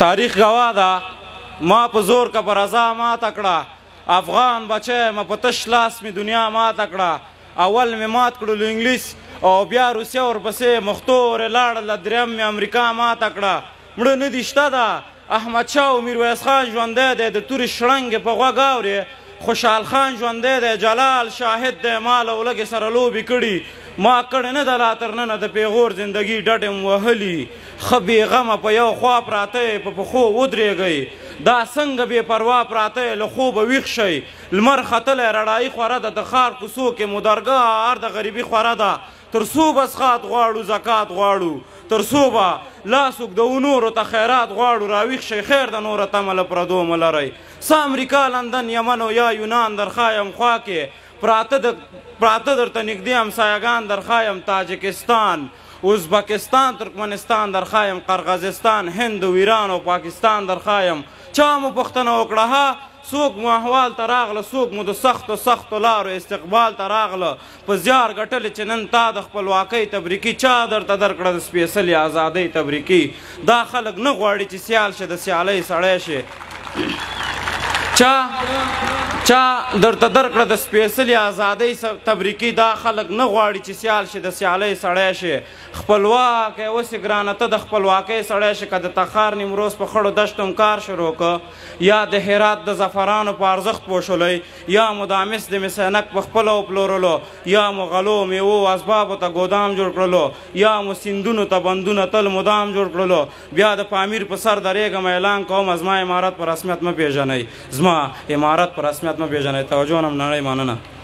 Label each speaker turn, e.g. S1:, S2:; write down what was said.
S1: تاریخ گواه ده ما په زور که په رضا ماته کړه افغان بچی ما په تش لاس مې دنیا ماته کړه اول مې مات کړلو انګلیس او بیا روسیه ورپسې مختو ورې لاړله دریم مې امریکا ماته کړه مړه نه دي شته ده احمدشاه او میرویس خان ژوندی دی د تورې شړنګې په غوږ اورې خوشحال خان ژوندی دی جلال شاهد دی ما له ولږې سره لوبې کړي ما کړې نه ده لا تر ننه د پیغور زندګي ډډې م وهلي ښه بېغمه په یو خوا پراته یې په پښو ودرېږئ دا څنګه بې پروا پراته یې له خوبه ویښ شئ لمر ختلی رڼایي خوره ده د ښار کوڅو کې مو درګاه د غریبي خوره ده تر څو به څښات غواړو زکات غواړو تر څو به لاس اوږدوو نورو ته خیرات غواړو راویښ شئ خیر د نوره تمه له پردو مه لرئ څه امریکا لندن یمن او یا یونان درښایم خوا کې پراته درته نږدې همسایهګان درښایم تاجکستان ازبکستان ترکمنستان درښایم قرغزستان هند و ایران او پاکستان درښایم چا مو پوښتنه وکړه ها څوک مو احوال ته راغله څوک مو د سختو لارو استقبال ته راغله په زیار ګټلې چې نن تا د خپلواکۍ تبریکي چا درته درکړه د سپېڅلې ازادۍ تبریکي دا خلک نه غواړي چې سیال شي د سیالۍ سړی شي چا درته درکړه د سپېڅلې ازادۍ تبریکي دا خلک نه غواړي چې سیال شي د سیالۍ سړی شي خپلواک یې اوسې ګرانه ته د خپلواکۍ سړی شي که د تخار نیمروز په خړو دشتو م کار شروع که یا د هرات د زعفرانو په ارزښت پوښلی یا مو د مس د مسینک په خپله وپلورلو یا مو غلو میوو اسبابو ته ګودام جوړ کړلو یا مو سیندونو ته بندونه تل مدام جوړ کړلو بیا د پامیر په سر درېږم اعلان کوم زما امارت په رسمیت مه پېژنئ زما امارت په رسمیت مه پېژنئ توجه نم نړۍ مننه